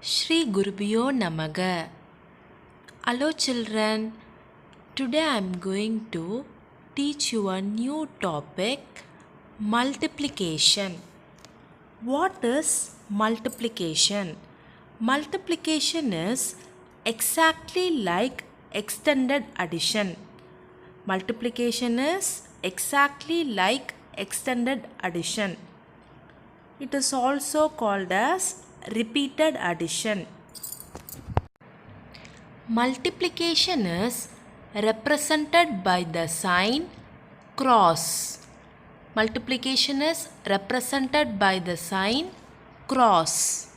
Shri Gurubhyo Namaga. Hello children, today I am going to teach you a new topic, multiplication. What is multiplication? Multiplication is exactly like extended addition. Multiplication is exactly like extended addition. It is also called as repeated addition. Multiplication is represented by the sign cross. Multiplication is represented by the sign cross.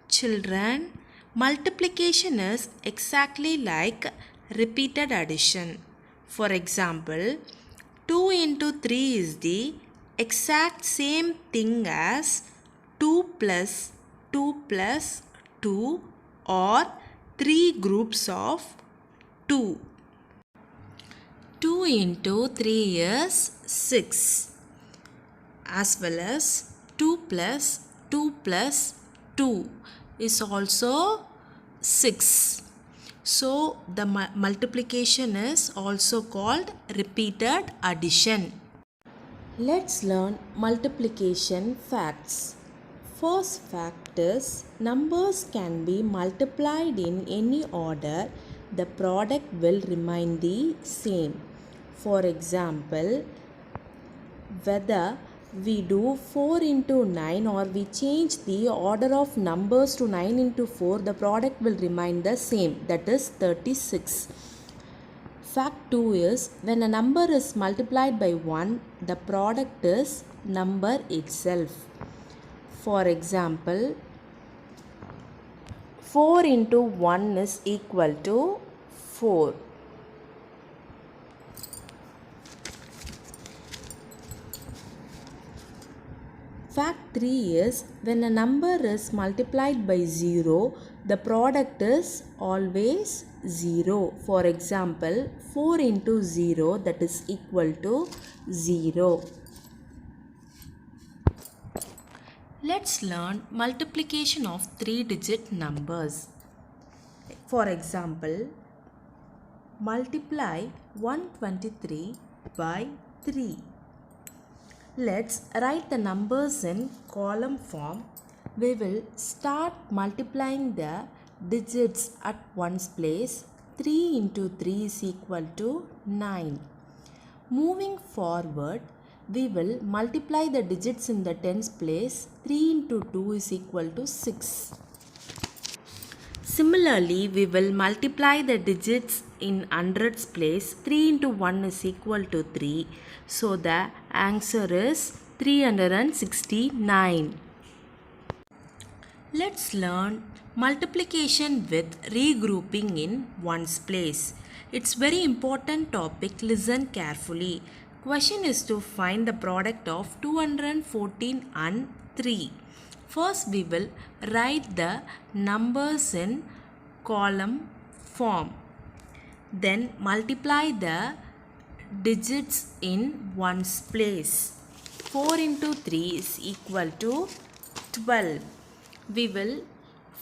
Children, multiplication is exactly like repeated addition. For example, 2 into 3 is the exact same thing as 2 plus 2 plus 2 or 3 groups of 2. 2 into 3 is 6, as well as 2 plus 2 plus 2 is also 6. So the multiplication is also called repeated addition. Let's learn multiplication facts. First fact is numbers can be multiplied in any order. The product will remain the same. For example, whether we do 4 into 9 or we change the order of numbers to 9 into 4, the product will remain the same, that is 36. Fact 2 is when a number is multiplied by 1, the product is number itself. For example, 4 into 1 is equal to 4. Fact 3 is when a number is multiplied by 0, the product is always 0. For example, 4 into 0, that is equal to 0. Let's learn multiplication of 3-digit numbers. For example, multiply 123 by 3. Let's write the numbers in column form. We will start multiplying the digits at ones place. 3 into 3 is equal to 9. Moving forward, we will multiply the digits in the tens place. 3 into 2 is equal to 6. Similarly, we will multiply the digits in hundreds place. 3 into 1 is equal to 3. So the answer is 369. Let's learn multiplication with regrouping in ones place. It's very important topic. Listen carefully. Question is to find the product of 214 and 3. First we will write the numbers in column form. Then multiply the digits in ones place. 4 into 3 is equal to 12. We will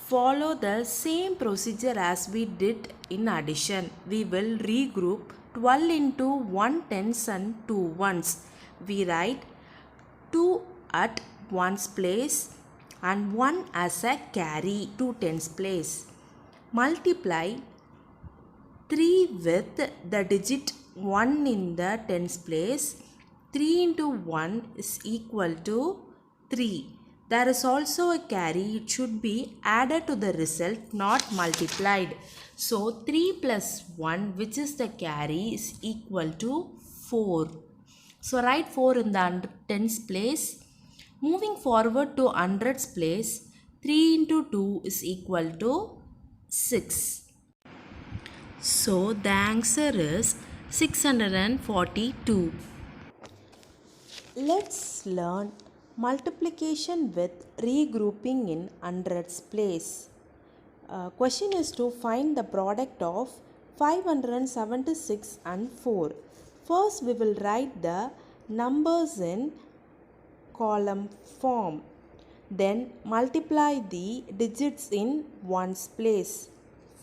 follow the same procedure as we did in addition. We will regroup 12 into 1 tens and 2 ones. We write 2 at ones place and 1 as a carry 2 tens place. Multiply 3 with the digit 1 in the tens place. 3 into 1 is equal to 3. There is also a carry. It should be added to the result, not multiplied. So 3 plus 1, which is the carry, is equal to 4. So write 4 in the tens place. Moving forward to hundreds place, 3 into 2 is equal to 6. So the answer is 642. Let's learn multiplication with regrouping in hundreds place. Question is to find the product of 576 and 4. First we will write the numbers in column form. Then multiply the digits in ones place.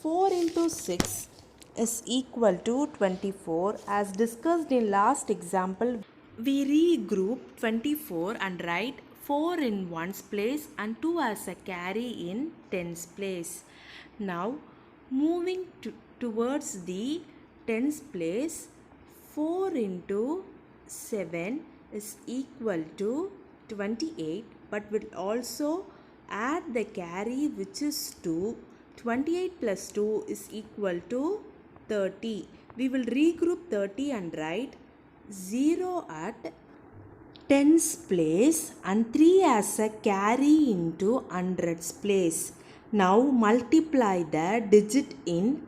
4 into 6 is equal to 24. As discussed in last example, we regroup 24 and write 4 in ones place and 2 as a carry in tens place. Now moving towards the tens place, 4 into 7 is equal to 28, but we'll also add the carry which is 2. 28 plus 2 is equal to 30. We will regroup 30 and write 0 at tens place and 3 as a carry into hundreds place. Now multiply the digit in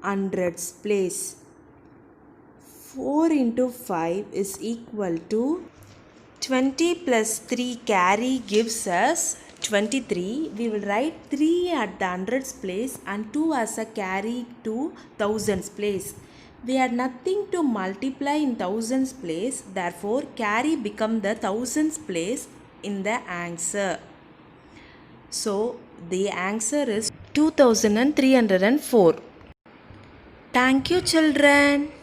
hundreds place. 4 into 5 is equal to 20 plus 3 carry gives us 23. We will write 3 at the hundreds place and 2 as a carry to thousands place. We had nothing to multiply in thousands place, therefore carry become the thousands place in the answer. So the answer is 2304. Thank you, children.